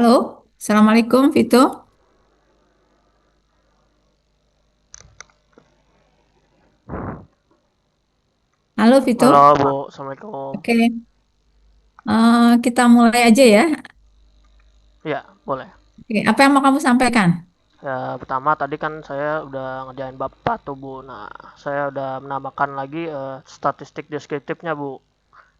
Halo, Assalamualaikum Vito. Halo Halo Vito. Bu, Assalamualaikum. Oke, kita mulai aja ya. Ya, boleh. Oke, apa yang mau kamu sampaikan? Ya, pertama tadi kan saya udah ngerjain bab 4 tuh Bu. Nah, saya udah menambahkan lagi statistik deskriptifnya Bu.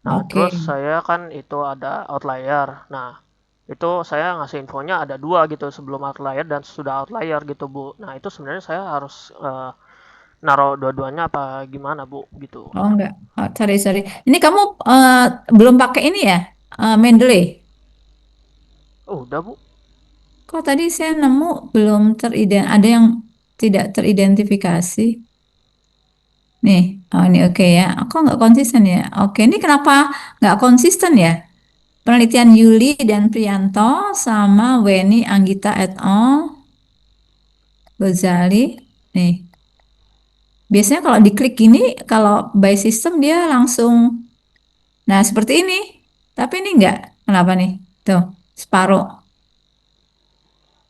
Nah, Oke, terus saya kan itu ada outlier. Nah, itu saya ngasih infonya ada dua gitu sebelum outlier dan sudah outlier gitu Bu. Nah, itu sebenarnya saya harus naruh dua-duanya apa gimana Bu gitu. oh enggak, oh, sorry sorry. Ini kamu belum pakai ini ya, Mendeley. Oh, udah Bu. Kok tadi saya nemu belum ada yang tidak teridentifikasi. Nih, oh ini oke ya. Kok nggak konsisten ya? Oke, ini kenapa nggak konsisten ya? Penelitian Yuli dan Priyanto sama Weni Anggita et al. Ghazali. Nih. Biasanya kalau diklik gini, kalau by system dia langsung, nah seperti ini. Tapi ini enggak. Kenapa nih? Tuh, separuh.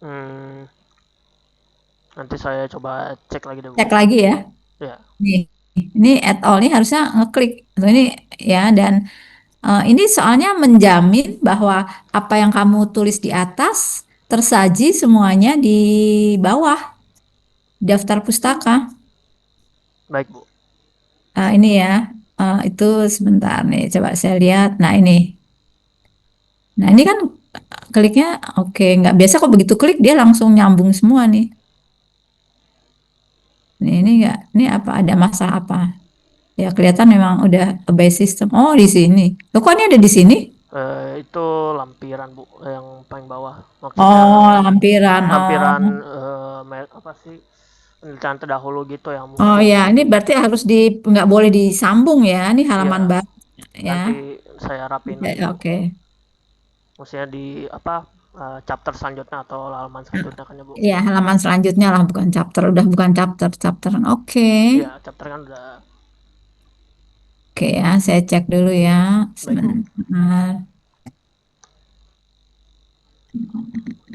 Hmm, nanti saya coba cek lagi deh Bu. Cek lagi ya. Ya, Nih, ini at all ini harusnya ngeklik. Atau ini ya, dan ini soalnya menjamin bahwa apa yang kamu tulis di atas tersaji semuanya di bawah daftar pustaka. baik Bu. Ini ya, itu sebentar nih, coba saya lihat. Nah ini. Nah, ini kan kliknya oke, nggak biasa kok begitu klik dia langsung nyambung semua nih. Ini nggak, ini apa ada masalah apa? Ya kelihatan memang udah base system. Oh di sini. Loh kok ini ada di sini? Itu lampiran Bu, yang paling bawah. Maksudnya Oh lampiran. lampiran Oh, apa sih penelitian terdahulu gitu yang oh mungkin ya ini berarti harus nggak boleh disambung ya. Ini halaman ya baru ya. nanti saya rapin Oke, lagi Bu. oke. Maksudnya di apa chapter selanjutnya atau halaman selanjutnya kan ya Bu. Ya halaman selanjutnya lah bukan chapter. Udah bukan chapter, chapter. Oke, Iya, chapter kan udah oke ya. Saya cek dulu ya. baik Bu. Sebentar.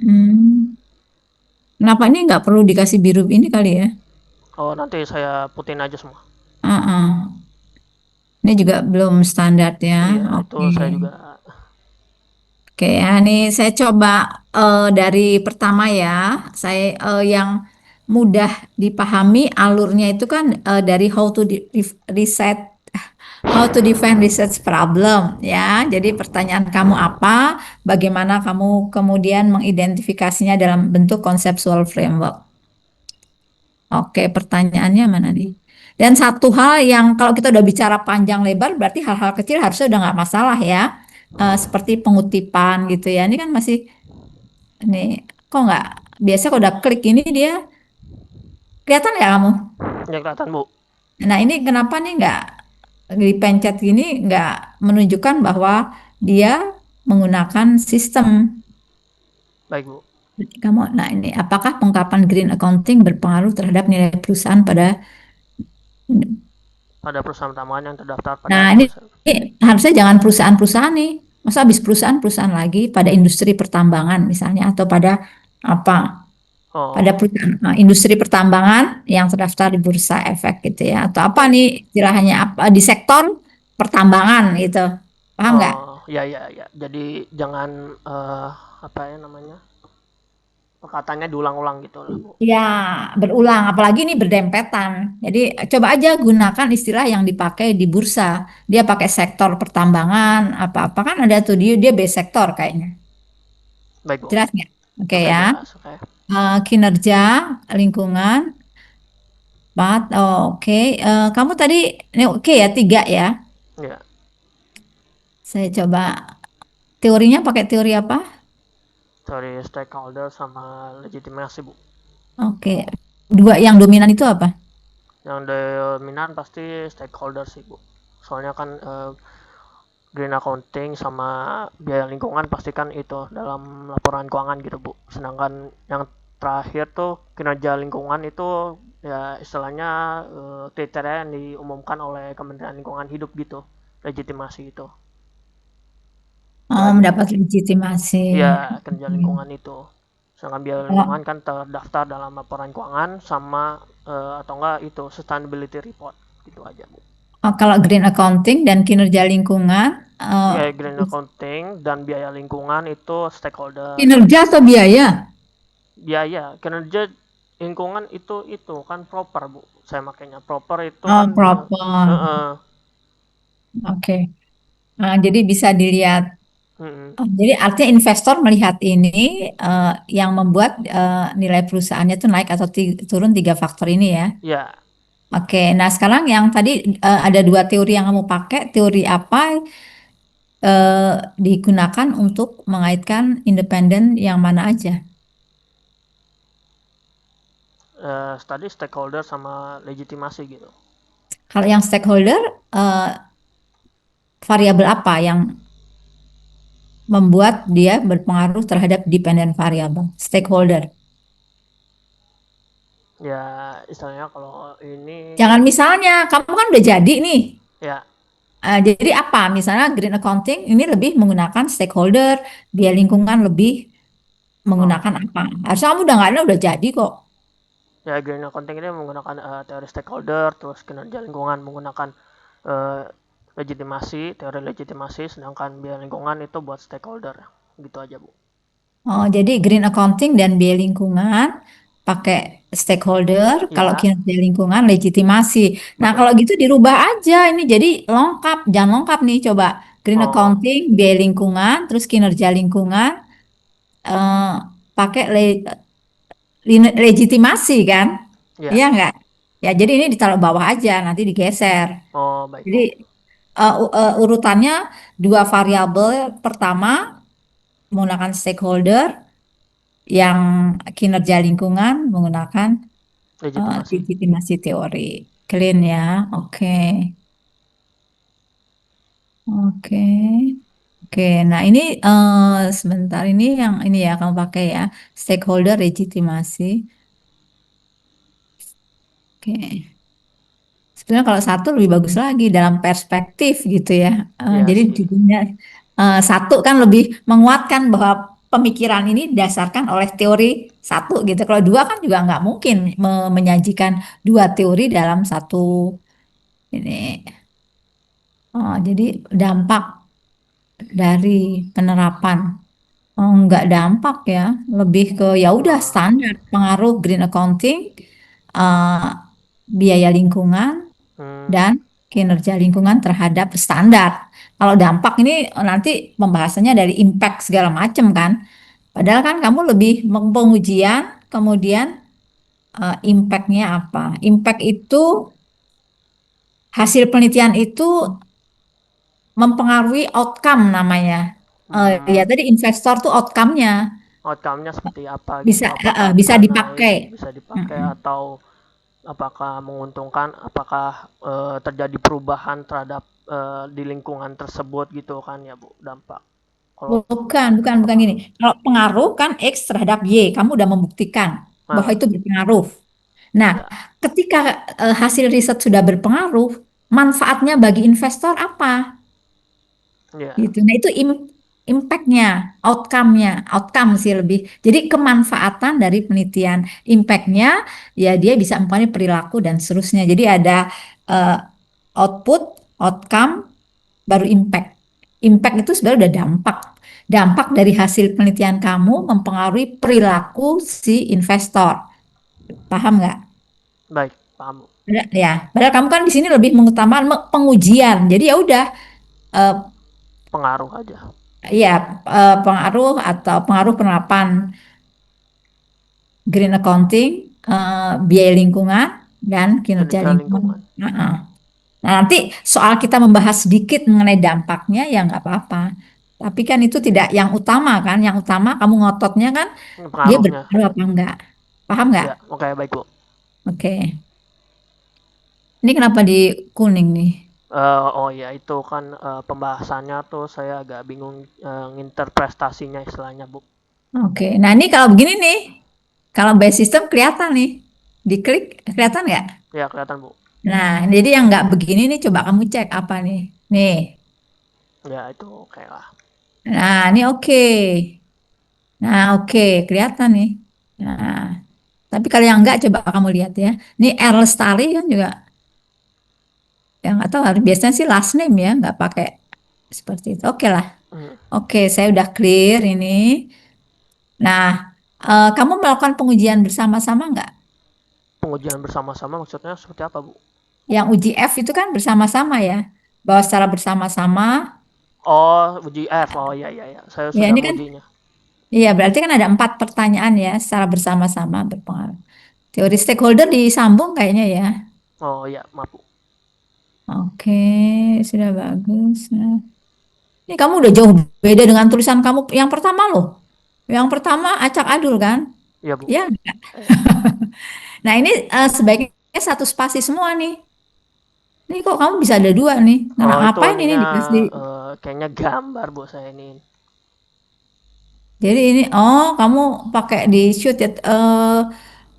Hmm. Kenapa ini nggak perlu dikasih biru ini kali ya? Oh, nanti saya putin aja semua. Ah, ini juga belum standar ya. Iya, itu Oke. saya juga. Oke ya, ini saya coba dari pertama ya. Saya yang mudah dipahami alurnya itu kan dari reset, how to define research problem ya. Jadi pertanyaan kamu apa? Bagaimana kamu kemudian mengidentifikasinya dalam bentuk conceptual framework? Oke, pertanyaannya mana nih? Dan satu hal yang kalau kita udah bicara panjang lebar, berarti hal-hal kecil harusnya udah nggak masalah ya. Seperti pengutipan gitu ya. Ini kan masih, nih, kok nggak, biasa kalau udah klik ini dia, kelihatan ya kamu? Ya kelihatan Bu. Nah ini kenapa nih nggak dipencet gini, nggak menunjukkan bahwa dia menggunakan sistem. Baik Bu. Kamu, nah ini, apakah pengungkapan green accounting berpengaruh terhadap nilai perusahaan pada. Pada perusahaan tambahan yang terdaftar pada Nah, perusahaan. ini harusnya jangan perusahaan-perusahaan nih. Masa habis perusahaan-perusahaan lagi pada industri pertambangan misalnya atau pada apa? Pada Oh, perusahaan industri pertambangan yang terdaftar di Bursa Efek gitu ya. Atau apa baik. nih istilahnya apa di sektor pertambangan gitu. Paham nggak? Oh, ya ya ya. Jadi jangan apa ya namanya? Perkataannya diulang-ulang gitu lah, Bu. Ya, berulang, apalagi ini berdempetan. Jadi coba aja gunakan istilah yang dipakai di bursa. Dia pakai sektor pertambangan, apa-apa kan ada tuh dia base sektor kayaknya. Baik, Bu. Jelas nggak? Oke Oke, ya. jelas. Oke. Kinerja lingkungan, empat. Oh, oke. Kamu tadi ini oke ya tiga ya. Ya, Saya coba teorinya pakai teori apa? dari stakeholder sama legitimasi, Bu. Oke. Dua yang dominan itu apa? Yang dominan pasti stakeholder sih, Bu. Soalnya kan green accounting sama biaya lingkungan pastikan itu dalam laporan keuangan gitu, Bu. Sedangkan yang terakhir tuh kinerja lingkungan itu ya istilahnya kriteria yang diumumkan oleh Kementerian Lingkungan Hidup gitu, legitimasi itu. gitu Oh, aja bu. mendapat legitimasi. Ya kerja Oke. lingkungan itu, sedangkan biaya Kalau lingkungan kan terdaftar dalam laporan keuangan sama atau enggak itu sustainability report gitu aja bu. kalau green accounting dan kinerja lingkungan, Ya green accounting dan biaya lingkungan itu stakeholder. kinerja atau biaya? Biaya kinerja lingkungan itu kan proper bu, saya makanya proper itu kan Oh, proper. Oke. Jadi bisa dilihat. Jadi artinya investor melihat ini yang membuat nilai perusahaannya itu naik atau turun tiga faktor ini ya. ya Oke. Nah sekarang yang tadi ada dua teori yang kamu pakai. Teori apa digunakan untuk mengaitkan independen yang mana aja? tadi stakeholder sama legitimasi gitu. Kalau yang stakeholder, eh, variabel apa yang membuat dia berpengaruh terhadap dependent variable? Stakeholder. Ya istilahnya kalau ini Jangan misalnya kamu kan udah jadi nih. ya Jadi apa? Misalnya green accounting ini lebih menggunakan stakeholder, biaya lingkungan lebih oh, menggunakan apa? Harusnya kamu udah nggak ada, udah jadi kok. ya green accounting ini menggunakan teori stakeholder, terus kinerja lingkungan menggunakan eh, legitimasi, teori legitimasi, sedangkan biaya lingkungan itu buat stakeholder gitu aja bu. Oh, jadi green accounting dan biaya lingkungan pakai stakeholder, kalau Ya kinerja lingkungan legitimasi. Nah, betul. kalau gitu dirubah aja ini jadi lengkap, jangan lengkap nih coba. Green Oh accounting, biaya lingkungan, terus kinerja lingkungan eh, pakai legitimasi kan? ya. Iya nggak? Ya, jadi ini ditaruh bawah aja, nanti digeser. Oh baik Jadi bu. urutannya dua variabel. Pertama menggunakan stakeholder, yang kinerja lingkungan menggunakan Legitimasi. legitimasi teori. Clean ya, oke, oke, oke. Nah ini sebentar ini yang ini ya kamu pakai ya, stakeholder legitimasi. Oke. Sebenarnya kalau satu lebih bagus lagi dalam perspektif gitu ya. Ya Jadi sih. judulnya satu kan lebih menguatkan bahwa pemikiran ini didasarkan oleh teori satu gitu. Kalau dua kan juga nggak mungkin menyajikan dua teori dalam satu ini. Jadi dampak dari penerapan. Nggak dampak ya, lebih ke ya udah Eh, standar pengaruh green accounting, eh, biaya lingkungan hmm, dan kinerja lingkungan terhadap standar. Kalau dampak ini nanti pembahasannya dari impact segala macam kan. Padahal kan kamu lebih pengujian, kemudian impact-nya apa? Impact itu hasil penelitian itu mempengaruhi outcome namanya. Ya hmm, tadi investor tuh outcome-nya outcome-nya seperti apa gitu? bisa Apakah bisa bisa naik, dipakai. bisa dipakai, Mm-mm. atau apakah menguntungkan, apakah terjadi perubahan terhadap di lingkungan tersebut gitu kan ya bu, dampak. Kalau Bukan gini. pengaruh. Kalau pengaruh kan X terhadap Y, kamu udah membuktikan bahwa Nah, itu berpengaruh. Nah, ya, ketika hasil riset sudah berpengaruh, manfaatnya bagi investor apa? ya, Gitu. Nah, itu impact-nya, outcome-nya, outcome sih lebih. Jadi kemanfaatan dari penelitian, impact-nya ya dia bisa mempengaruhi perilaku dan seterusnya. Jadi ada eh, output, outcome, baru impact. Impact itu sebenarnya udah dampak. Dampak dari hasil penelitian kamu mempengaruhi perilaku si investor. Paham nggak? baik, paham bu. Ya, padahal kamu kan di sini lebih mengutamakan pengujian. Jadi ya udah, eh, Pengaruh aja. ya pengaruh atau pengaruh penerapan green accounting, biaya lingkungan dan kinerja Kinerja lingkungan. lingkungan. Nah, nah, nanti soal kita membahas sedikit mengenai dampaknya ya nggak apa-apa. Tapi kan itu tidak yang utama kan. Yang utama kamu ngototnya kan Ini dia pengaruhnya. berpengaruh apa enggak. Paham nggak? Ya, oke baik bu. Oke. Ini kenapa di kuning nih? Oh ya itu kan pembahasannya tuh saya agak bingung nginterpretasinya istilahnya bu. Oke. Nah ini kalau begini nih. Kalau by system kelihatan nih. Diklik kelihatan nggak? Ya kelihatan bu. Nah, jadi yang nggak begini nih coba kamu cek apa nih? Nih. Ya itu oke lah. Nah, ini oke. Nah, oke, kelihatan nih. Nah, tapi kalau yang enggak coba kamu lihat ya. Ini R Lestari kan juga yang nggak tahu harus biasanya sih last name ya, nggak pakai seperti itu. Oke lah. Hmm. Oke, saya udah clear ini. Nah, kamu melakukan pengujian bersama-sama nggak? Pengujian bersama-sama maksudnya seperti apa, Bu? Yang uji F itu kan bersama-sama ya, bahwa secara bersama-sama. Oh, uji F. Oh iya iya iya. Saya Ya sudah ini kan, mengujinya. iya berarti kan ada 4 pertanyaan ya, secara bersama-sama berpengaruh. Teori stakeholder disambung kayaknya ya. Oh iya, maaf, Bu. Oke, sudah bagus. Nah, ini kamu udah jauh beda dengan tulisan kamu yang pertama loh. Yang pertama acak adul kan? Iya, Bu. Ya. Eh, Nah ini sebaiknya satu spasi semua nih. Ini kok kamu bisa ada dua nih? Nah, oh itu ngapain ini ininya dikasih? kayaknya gambar, Bu, saya ini. Jadi ini, oh kamu pakai di shoot ya,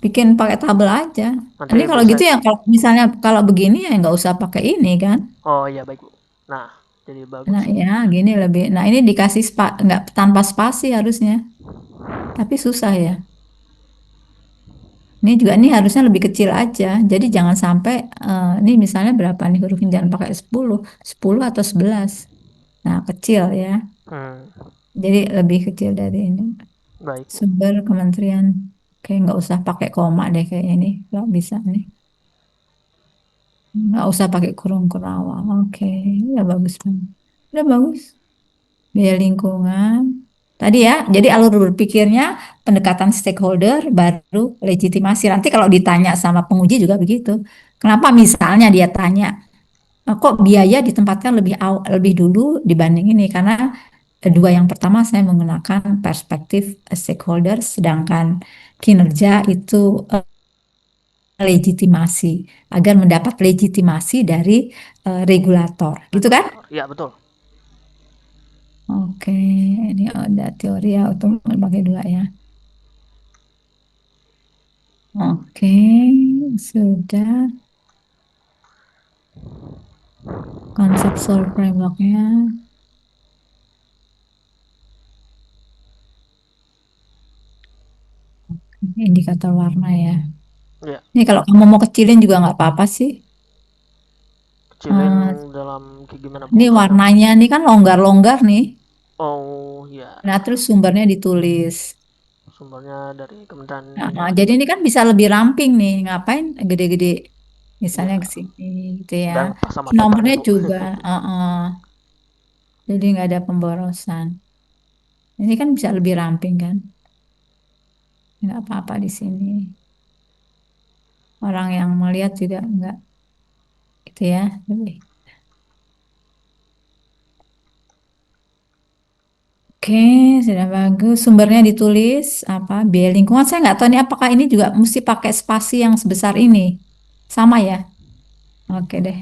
bikin pakai tabel aja. Ini Nanti kalau gitu bisa. ya, kalau misalnya kalau begini ya nggak usah pakai ini kan? Oh iya, baik, Bu. Nah, jadi bagus Nah ini. ya gini lebih. Nah ini dikasih nggak tanpa spasi harusnya, tapi susah ya. Ini juga ini harusnya lebih kecil aja. Jadi jangan sampai ini misalnya berapa nih hurufnya jangan pakai 10, 10 atau 11. Nah kecil ya. Hmm, Jadi lebih kecil dari ini. baik, Bu. Sumber kementerian. Kayak nggak usah pakai koma deh kayak ini. Nggak bisa nih. Nggak usah pakai kurung kerawang. Oke, udah bagus banget. Udah bagus. Biaya lingkungan. Tadi ya, jadi alur berpikirnya pendekatan stakeholder baru legitimasi. Nanti kalau ditanya sama penguji juga begitu. Kenapa misalnya dia tanya, kok biaya ditempatkan lebih dulu dibanding ini? Karena kedua yang pertama saya menggunakan perspektif stakeholder, sedangkan kinerja itu legitimasi agar mendapat legitimasi dari regulator, gitu kan? Regulator. Iya, betul. Oke, ini ada teori ya untuk bagi dua ya. Oke, sudah konseptual frameworknya, indikator warna ya. Iya, Ini kalau kamu mau kecilin juga nggak apa-apa sih. kecilin Eh, dalam kayak gimana, Bu? ini Karena warnanya nih kan longgar-longgar nih. oh ya, Nah, terus sumbernya ditulis. sumbernya dari Kementerian ini Nah, ya. jadi ini kan bisa lebih ramping nih. Ngapain gede-gede misalnya Iya, ke sini gitu ya. biar pas sama papernya, Nomornya Bu. juga, jadi nggak ada pemborosan. Ini kan bisa lebih ramping kan. Nggak apa-apa di sini. Orang yang melihat juga nggak gitu ya. Lebih. Oke, sudah bagus. Sumbernya ditulis apa? Biaya lingkungan. Saya nggak tahu nih apakah ini juga mesti pakai spasi yang sebesar ini. Sama ya. Oke deh.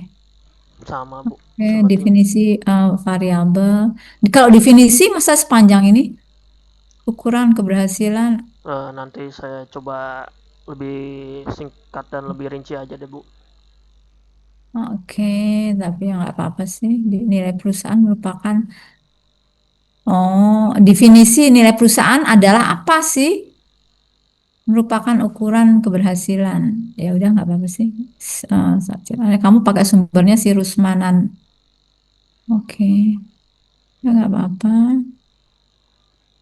Sama, Bu. Oke, Sepertinya. definisi variabel. Kalau definisi masa sepanjang ini ukuran keberhasilan. Nanti saya coba lebih singkat dan lebih rinci aja deh, Bu. Oke, tapi ya nggak apa-apa sih. Nilai perusahaan merupakan, oh, definisi nilai perusahaan adalah apa sih? Merupakan ukuran keberhasilan. Ya udah nggak apa-apa sih. Kamu pakai sumbernya si Rusmanan. Oke, ya nggak apa-apa.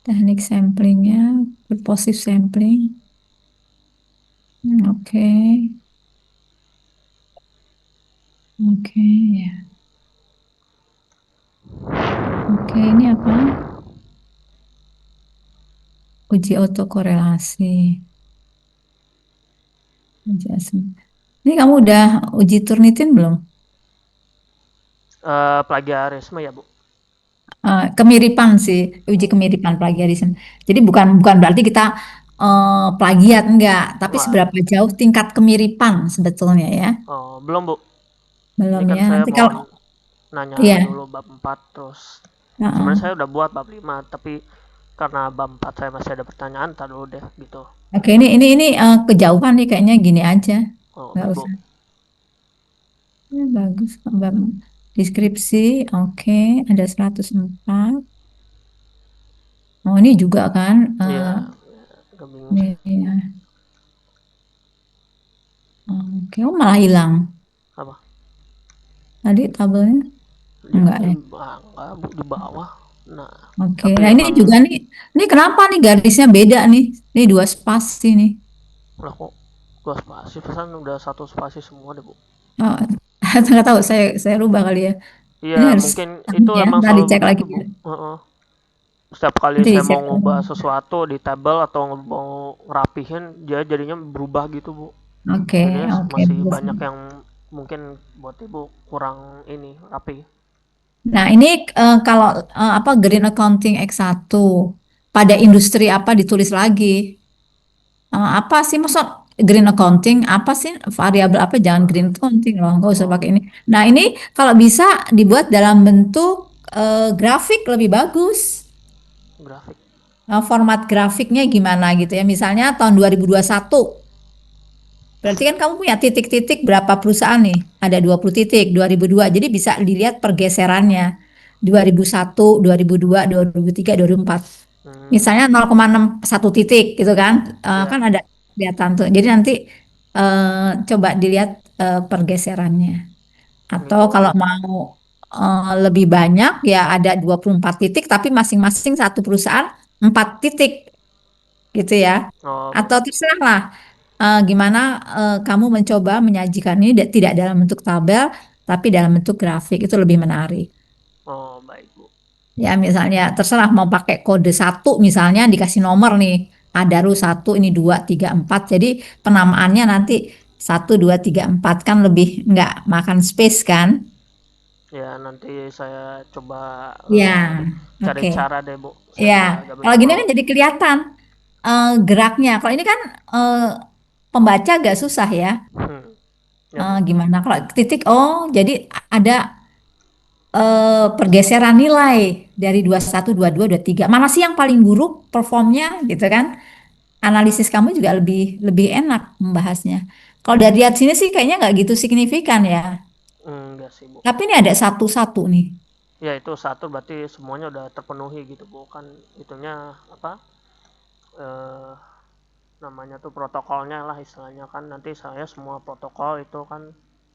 Teknik samplingnya, purposive sampling. Oke, oke ya. Oke, ini apa? Uji autokorelasi. Uji Ini kamu udah uji Turnitin belum? Plagiarisme ya, Bu. Kemiripan sih, uji kemiripan plagiarisme. Jadi bukan bukan berarti kita plagiat enggak, tapi Wah, seberapa jauh tingkat kemiripan sebetulnya ya. oh, belum, Bu. Ini Belum kan ya. saya Nanti mau kalau nanya iya, dulu bab 4 terus. Sebenarnya heeh. saya udah buat bab 5 tapi karena bab 4 saya masih ada pertanyaan, tar dulu deh gitu. Oke, ini kejauhan nih kayaknya gini aja. Oh, Nggak baik, Bu. usah. Ya, bagus. Deskripsi, oke, ada 104. ini juga kan. Iya, agak bingung sih. Ini, ya. Oke, oh malah hilang. Apa? Tadi tabelnya Ya, enggak ya. enggak Bu, di bawah. Nah, Oke, tapi nah ini emang juga nih, ini kenapa nih garisnya beda nih? Ini dua spasi nih. lah kok dua spasi, pesan udah satu spasi semua deh Bu. Oh, nggak tahu, saya rubah kali ya. Iya, Ini harus mungkin ini itu ya, emang ntar selalu dicek begitu lagi Bu. ya. Heeh. Setiap kali Nanti saya mau dicek lagi. ngubah sesuatu di tabel atau mau ngerapihin, dia jadinya berubah gitu Bu. Oke, Jadinya oke, masih bagus. banyak yang mungkin buat ibu kurang ini rapi. Nah, ini kalau apa Green Accounting X1 pada industri apa ditulis lagi? Apa sih maksud green accounting? Apa sih variabel apa? Jangan green accounting loh, nggak usah Oh, pakai ini. Nah, ini kalau bisa dibuat dalam bentuk grafik lebih bagus. grafik. Format grafiknya gimana gitu ya? Misalnya tahun 2021. Berarti kan kamu punya titik-titik berapa perusahaan nih? Ada 20 titik, 2002. Jadi bisa dilihat pergeserannya. 2001, 2002, 2003, 2004. Hmm, Misalnya 0,61 titik gitu kan. ya. Kan ada kelihatan tuh. Jadi nanti coba dilihat pergeserannya. Atau Oh kalau gitu. mau lebih banyak ya ada 24 titik tapi masing-masing satu perusahaan 4 titik gitu ya. Oh Atau baik. terserah lah gimana kamu mencoba menyajikan ini tidak dalam bentuk tabel, tapi dalam bentuk grafik itu lebih menarik. Oh baik bu. Ya misalnya terserah mau pakai kode satu misalnya dikasih nomor nih, Adaru satu ini dua tiga empat. Jadi penamaannya nanti satu dua tiga empat kan lebih nggak makan space kan? Ya nanti saya coba Ya, cari oke. cara deh bu. Saya Ya, juga agak kalau bingung gini kalau. kan jadi kelihatan geraknya. Kalau ini kan eh, pembaca agak susah ya. Ya bu. Gimana kalau titik? Oh, jadi ada pergeseran nilai dari 21, 22, 23. Mana sih yang paling buruk performnya gitu kan? Analisis kamu juga lebih lebih enak membahasnya. Kalau dari lihat sini sih kayaknya nggak gitu signifikan ya. Enggak sih bu. Tapi ini ada satu-satu nih. Ya itu satu berarti semuanya udah terpenuhi gitu bu. Kan itunya apa? Eh, namanya tuh protokolnya lah istilahnya kan nanti saya semua protokol itu kan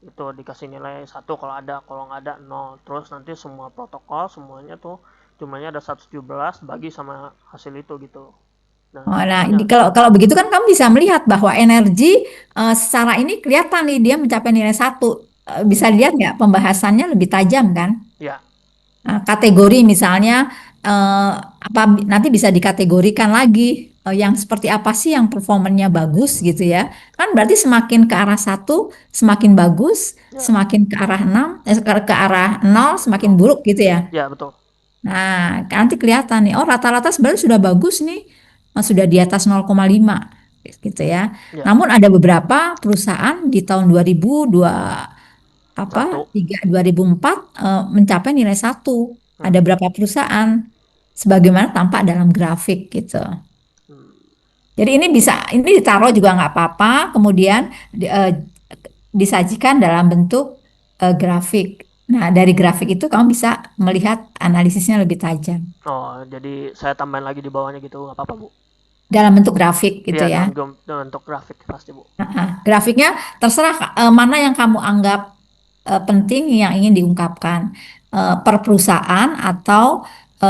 itu dikasih nilai satu kalau ada, kalau nggak ada nol, terus nanti semua protokol semuanya tuh jumlahnya ada 117 bagi sama hasil itu gitu. Nah Oh, nah, makanya kalau kalau begitu kan kamu bisa melihat bahwa energi secara ini kelihatan nih dia mencapai nilai satu. Bisa hmm, lihat nggak pembahasannya lebih tajam kan? ya. Kategori misalnya apa nanti bisa dikategorikan lagi yang seperti apa sih yang performanya bagus gitu ya. Kan berarti semakin ke arah satu semakin bagus, Ya semakin ke arah 6 ke arah nol semakin no, buruk gitu ya. ya betul. Nah, nanti kelihatan nih, oh rata-rata sebenarnya sudah bagus nih, sudah di atas 0,5 gitu ya. Ya Namun ada beberapa perusahaan di tahun 2002 apa satu. 2004 mencapai nilai satu. Ada hmm, berapa perusahaan sebagaimana tampak dalam grafik gitu. hmm. Jadi ini bisa ini ditaruh juga nggak apa-apa, kemudian disajikan dalam bentuk grafik. Nah, dari grafik itu kamu bisa melihat analisisnya lebih tajam. Oh jadi saya tambahin lagi di bawahnya gitu nggak apa-apa bu. Dalam bentuk grafik gitu Ya ya. dalam bentuk grafik pasti bu. Grafiknya terserah mana yang kamu anggap penting yang ingin diungkapkan. Per perusahaan atau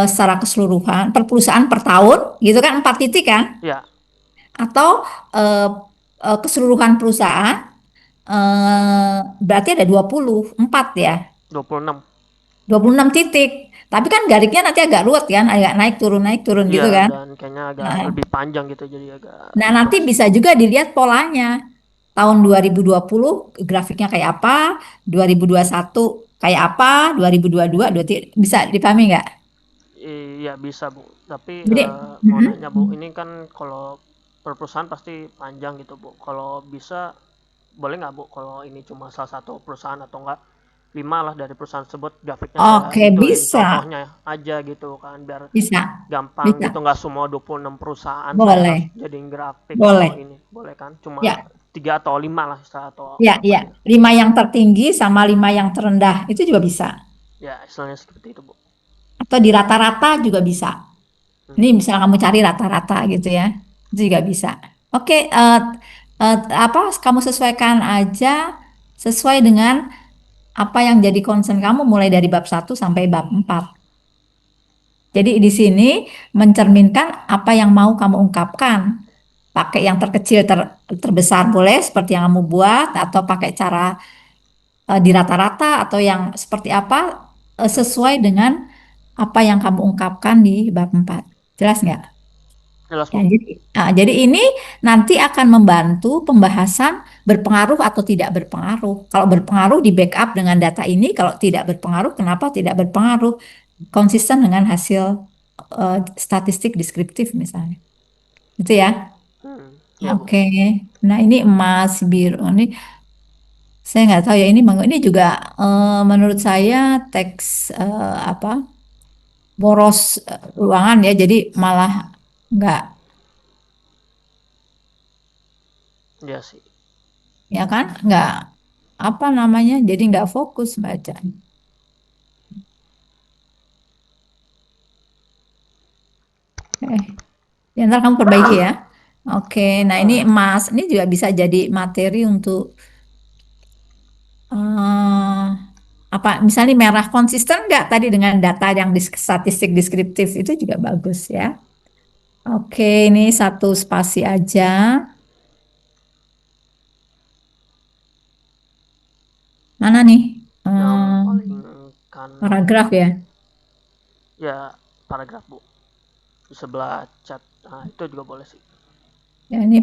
secara keseluruhan, per perusahaan per tahun gitu kan 4 titik kan? Ya Atau eh, keseluruhan perusahaan berarti ada 24 ya. 26. 26 titik. Tapi kan garisnya nanti agak ruwet kan, agak naik turun Iya gitu kan. dan kayaknya agak Nah, lebih panjang gitu jadi agak nah, ribet nanti sih. bisa juga dilihat polanya. Tahun 2020 grafiknya kayak apa, 2021 kayak apa, 2022 bisa dipahami nggak? Iya bisa bu, tapi Jadi, mau nanya bu, mm-mm. ini kan kalau per perusahaan pasti panjang gitu bu. Kalau bisa boleh nggak bu, kalau ini cuma salah satu perusahaan atau enggak 5 lah dari perusahaan tersebut grafiknya saya Oke, ituin bisa, contohnya aja gitu kan biar bisa, gampang bisa, gitu nggak semua 26 perusahaan saya boleh, harus jadiin grafik atau boleh. ini boleh kan cuma Ya, 3 atau 5 lah atau ya, apa ya. gitu 5 yang tertinggi sama 5 yang terendah itu juga bisa. ya istilahnya seperti itu bu. Atau di rata-rata juga bisa. Hmm. Ini misal kamu cari rata-rata gitu ya, itu juga bisa. Oke, apa kamu sesuaikan aja sesuai dengan apa yang jadi concern kamu mulai dari bab 1 sampai bab 4. Jadi di sini mencerminkan apa yang mau kamu ungkapkan. Pakai yang terkecil terbesar boleh seperti yang kamu buat atau pakai cara di rata-rata atau yang seperti apa Hmm. sesuai dengan apa yang kamu ungkapkan di bab 4. Jelas nggak? Jelas Ya, bu. jadi ini nanti akan membantu pembahasan berpengaruh atau tidak berpengaruh. Kalau berpengaruh di backup dengan data ini, kalau tidak berpengaruh, kenapa tidak berpengaruh? Konsisten dengan hasil statistik deskriptif misalnya. Itu ya. Ya bu. Oke. Nah, ini emas biru. Ini saya nggak tahu ya ini juga menurut saya teks apa boros ruangan ya. Jadi malah nggak Ya sih. ya kan nggak apa namanya jadi nggak fokus baca. Ya, ntar kamu perbaiki ya. Oke, nah ini Ah, emas ini juga bisa jadi materi untuk eh, apa misalnya merah konsisten nggak tadi dengan data yang statistik deskriptif itu juga bagus ya. Oke, ini satu spasi aja. Mana nih? yang Eh, paling kanan paragraf ya. ya paragraf bu. Di sebelah chat. Nah, itu juga boleh sih. Ya ini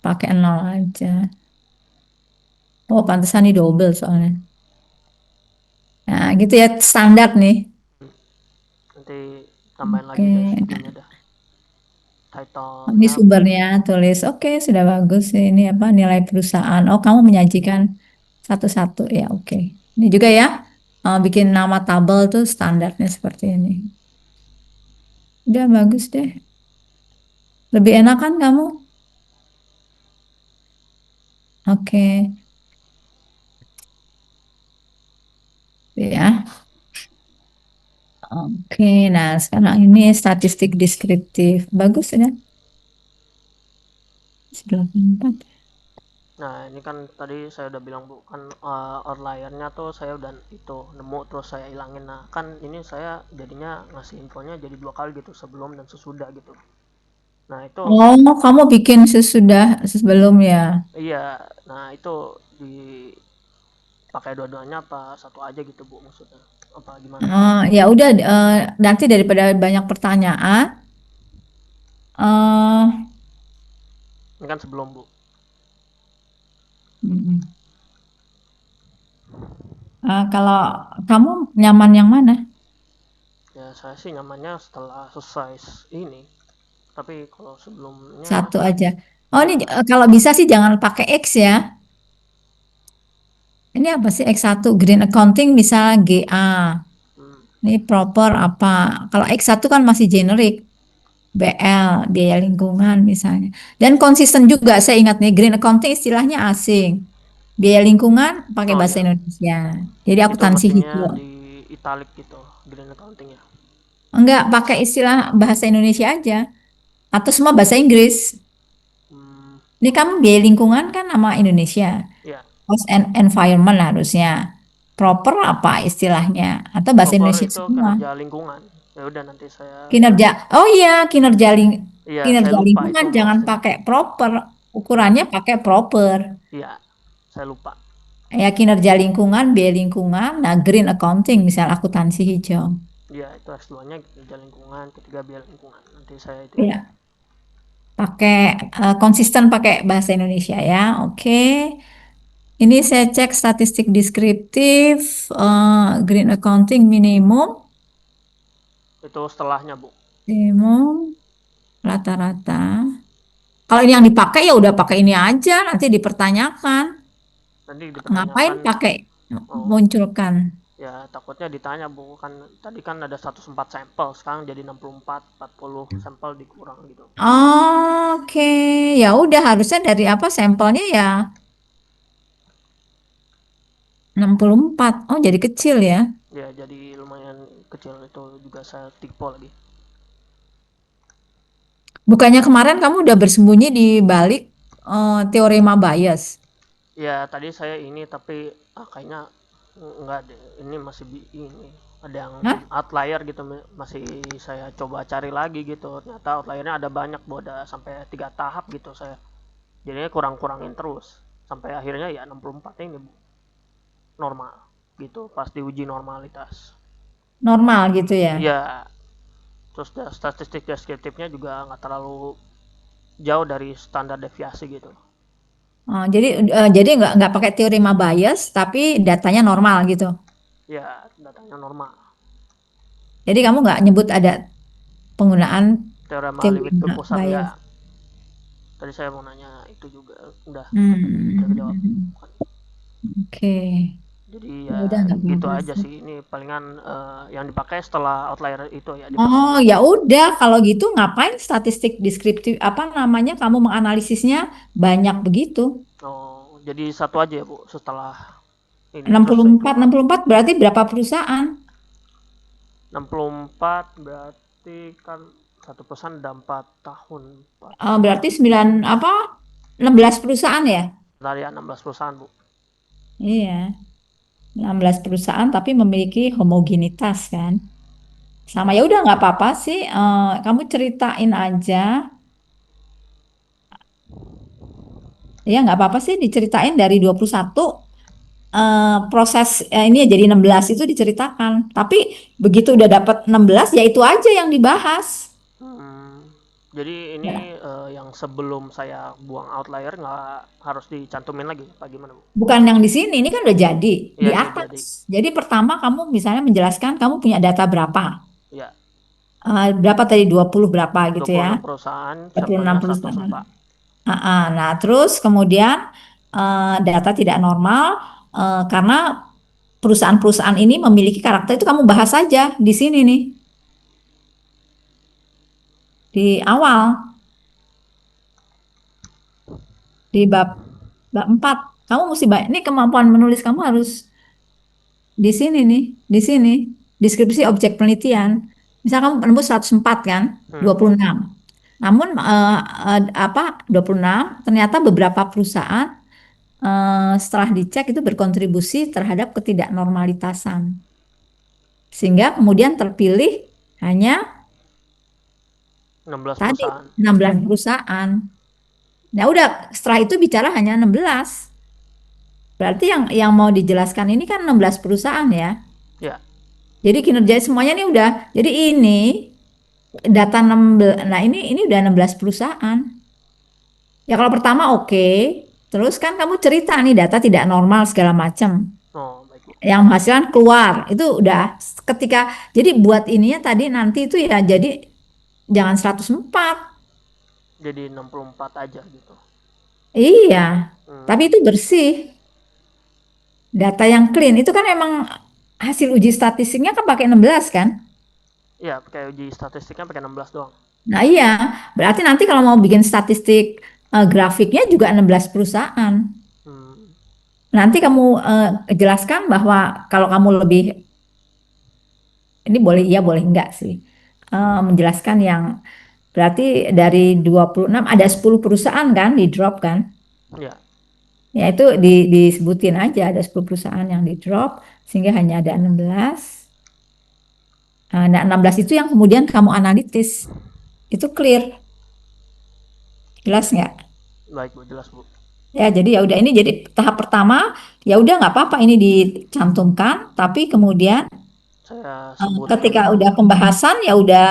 pakai nol aja. Oh, pantesan ini double soalnya. Nah, gitu ya standar nih. Hmm. Nanti tambahin Oke. lagi deh ininya dah. Ini Titlenya. sumbernya tulis. Oke, sudah bagus. Ini apa nilai perusahaan? Oh, kamu menyajikan satu-satu ya. Oke. Ini juga ya. Bikin nama tabel tuh standarnya seperti ini. Udah bagus deh. Lebih enak kan kamu? Oke. Ya. Oke. Nah, sekarang ini statistik deskriptif. Bagus ya. 94. Nah, ini kan tadi saya udah bilang bu, kan outliernya tuh saya udah itu nemu terus saya hilangin. Nah, kan ini saya jadinya ngasih infonya jadi 2 kali gitu, sebelum dan sesudah gitu. Nah, itu Oh, kamu bikin sesudah sebelum ya. iya, nah itu dipakai dua-duanya apa satu aja gitu bu maksudnya? Apa gimana? Ya udah nanti daripada banyak pertanyaan eh Ini kan sebelum bu. mm, kalau kamu nyaman yang mana? Ya saya sih nyamannya setelah selesai ini. Tapi kalau sebelumnya Satu aja. Oh iya. ini kalau bisa sih jangan pakai X ya. Ini apa sih X1 Green Accounting misal GA. Hmm, Ini proper apa? Kalau X1 kan masih generik. BL, biaya lingkungan misalnya. Dan konsisten juga saya ingat nih Green Accounting istilahnya asing. Biaya lingkungan pakai oh bahasa ya, Indonesia. Jadi itu akuntansi mestinya hijau. di italic gitu, green accounting ya. Enggak pakai istilah bahasa Indonesia aja. Atau semua bahasa Inggris. Hmm, Ini kamu biaya lingkungan kan nama Indonesia. ya. Cost and environment harusnya. Proper apa istilahnya? Atau bahasa Proper Indonesia itu semua. kinerja lingkungan. Ya udah nanti saya Kinerja. Oh iya, iya saya kinerja lupa itu lingkungan jangan maksudnya. pakai proper. Hmm, Ukurannya pakai proper. iya, saya lupa. Ya kinerja lingkungan, biaya lingkungan, nah green accounting misal akuntansi hijau. Iya, itu S2-nya kinerja lingkungan, ketiga biaya lingkungan. Nanti saya itu ya. Ya, pakai konsisten pakai bahasa Indonesia ya. Oke. Ini saya cek statistik deskriptif, green accounting Itu setelahnya, Bu. minimum rata-rata. Kalau ini yang dipakai ya udah pakai ini aja, nanti dipertanyakan. Nanti Ngapain dipertanyakan pakai oh, munculkan? ya takutnya ditanya, Bu. Kan tadi kan ada 104 sampel, sekarang jadi 64, 40 sampel dikurang gitu. Oke, ya udah harusnya dari apa sampelnya ya 64. Oh, jadi kecil ya. Ya, jadi lumayan kecil itu juga saya tipe lagi. Bukannya kemarin kamu udah bersembunyi di balik teorema bias? Ya tadi saya ini tapi kayaknya enggak deh. Ini masih ini ada yang Hah? outlier gitu, masih saya coba cari lagi gitu. Ternyata outliernya ada banyak, bu, ada sampai 3 tahap gitu saya. Jadinya kurang-kurangin terus sampai akhirnya ya 64 ini, bu, normal gitu pas diuji normalitas. Normal gitu ya? Iya, terus statistik deskriptifnya juga nggak terlalu jauh dari standar deviasi gitu. Jadi nggak pakai teorema bias, tapi datanya normal gitu. Ya datanya normal. Jadi kamu nggak nyebut ada penggunaan Teorema Leavitt teorema berpusat bias. nggak. Tadi saya mau nanya itu juga, udah kejawab. Hmm, oke. Jadi Ya ya udah nggak gitu apa-apa aja sih. sih, ini palingan yang dipakai setelah outlier itu ya dipakai. Oh, ya udah kalau gitu ngapain statistik deskriptif apa namanya kamu menganalisisnya banyak begitu? Oh, jadi satu aja ya, bu, setelah ini Enam terus puluh saya empat, keluar. 64 berarti berapa perusahaan? 64 berarti kan satu perusahaan ada 4 tahun, 4 Berarti kali 9 apa? 16 perusahaan ya? dari 16 perusahaan, bu. Iya, 16 perusahaan tapi memiliki homogenitas kan. Sama ya udah nggak apa-apa sih. Kamu ceritain aja. Ya nggak apa-apa sih diceritain dari 21 proses ini ya jadi 16 itu diceritakan. Tapi begitu udah dapat 16 ya itu aja yang dibahas. Hmm, jadi ini Ya, yang sebelum saya buang outlier nggak harus dicantumin lagi, apa gimana, bu? bukan yang di sini, ini kan udah jadi Iya di ini jadi. atas. Jadi pertama kamu misalnya menjelaskan kamu punya data berapa. Ya, Berapa tadi 20 berapa gitu ya. 26 perusahaan, 26 sampelnya 100 perusahaan. pak. Nah, terus kemudian data tidak normal karena perusahaan-perusahaan ini memiliki karakter itu kamu bahas saja di sini nih di awal di bab 4. Kamu mesti ini kemampuan menulis kamu harus di sini nih, di sini deskripsi objek penelitian. Misal kamu menembus 104 kan, Hmm. 26. Namun apa 26 ternyata beberapa perusahaan setelah dicek itu berkontribusi terhadap ketidaknormalitasan. Sehingga kemudian terpilih hanya 16 tadi perusahaan. 16 perusahaan. Nah, udah setelah itu bicara hanya 16. Berarti yang mau dijelaskan ini kan 16 perusahaan ya. Ya, Jadi kinerja semuanya ini udah. Jadi ini data 16. Nah, ini udah 16 perusahaan. Ya kalau pertama oke. Terus kan kamu cerita nih data tidak normal segala macam. oh baik, bu. Yang menghasilkan keluar. Itu udah ketika jadi buat ininya tadi nanti itu ya jadi jangan 104. Jadi 64 aja gitu. Iya. Tapi Hmm. itu bersih. Data yang clean itu kan emang hasil uji statistiknya kan pakai 16 kan? Ya, pakai uji statistiknya pakai 16 doang. Nah iya, berarti nanti kalau mau bikin statistik grafiknya juga 16 perusahaan. Hmm. Nanti kamu jelaskan bahwa kalau kamu lebih, ini boleh iya boleh enggak sih. Menjelaskan yang berarti dari 26 ada 10 perusahaan kan di drop kan? Ya. Ya itu disebutin aja ada 10 perusahaan yang di drop sehingga hanya ada 16. Nah 16 itu yang kemudian kamu analitis. Itu clear, jelas nggak? Baik, bu, jelas, bu. Ya, jadi ya udah ini jadi tahap pertama ya udah nggak apa-apa ini dicantumkan, tapi kemudian Saya sebutin. ketika udah pembahasan ya udah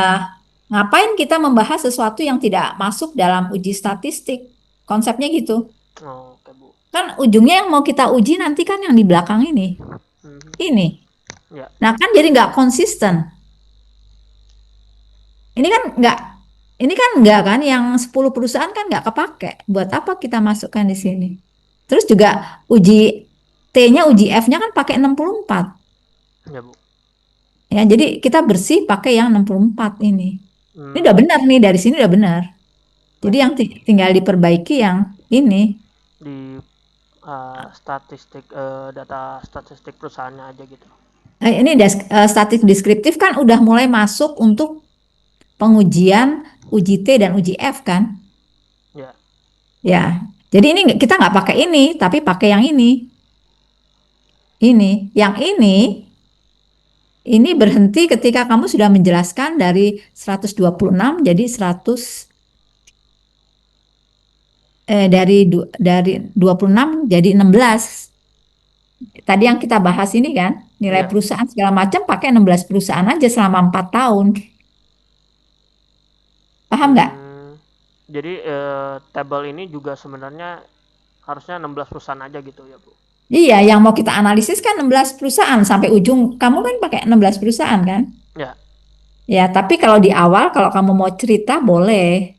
ngapain kita membahas sesuatu yang tidak masuk dalam uji statistik, konsepnya gitu. Oh, oke, bu. Kan ujungnya yang mau kita uji nanti kan yang di belakang Hmm. ini. Ya. Nah kan jadi nggak konsisten. Ini kan nggak, ini kan nggak kan yang 10 perusahaan kan nggak kepake. Buat apa kita masukkan di sini? Terus juga uji T-nya, uji F-nya kan pakai 64. Ya, bu. Ya, jadi kita bersih pakai yang 64 ini. Ini udah Hmm. benar nih, dari sini udah benar. Jadi Baik, yang bu. tinggal diperbaiki yang ini. Di statistik, data statistik perusahaannya aja gitu. Ini statistik deskriptif kan udah mulai masuk untuk pengujian uji T dan uji F kan? Ya. Ya, jadi ini kita nggak pakai ini, tapi pakai yang ini. Ini berhenti ketika kamu sudah menjelaskan dari 126 jadi 100 dari 26 jadi 16. Tadi yang kita bahas ini kan, nilai Ya. perusahaan segala macam pakai 16 perusahaan aja selama 4 tahun. Paham nggak? Hmm, jadi tabel ini juga sebenarnya harusnya 16 perusahaan aja gitu ya, Bu? Iya, yang mau kita analisis kan 16 perusahaan sampai ujung. Kamu kan pakai 16 perusahaan kan? Ya. Ya, tapi kalau di awal kalau kamu mau cerita boleh.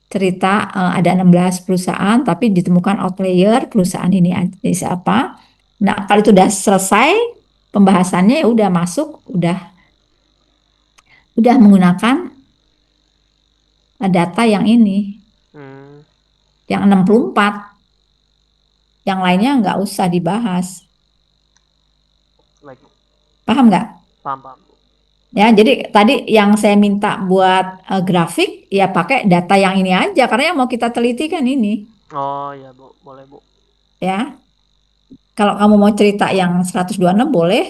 Cerita ada 16 perusahaan tapi ditemukan outlier perusahaan ini siapa. Nah, kalau itu udah selesai pembahasannya ya udah masuk, udah menggunakan data yang ini, Hmm, yang 64. Yang lainnya nggak usah dibahas. baik, Bu. Paham nggak? Paham, paham, Bu. Ya, jadi tadi yang saya minta buat grafik ya pakai data yang ini aja karena yang mau kita teliti kan ini, Oh ya, Bu, boleh, Bu. ya. Kalau kamu mau cerita yang 126 boleh,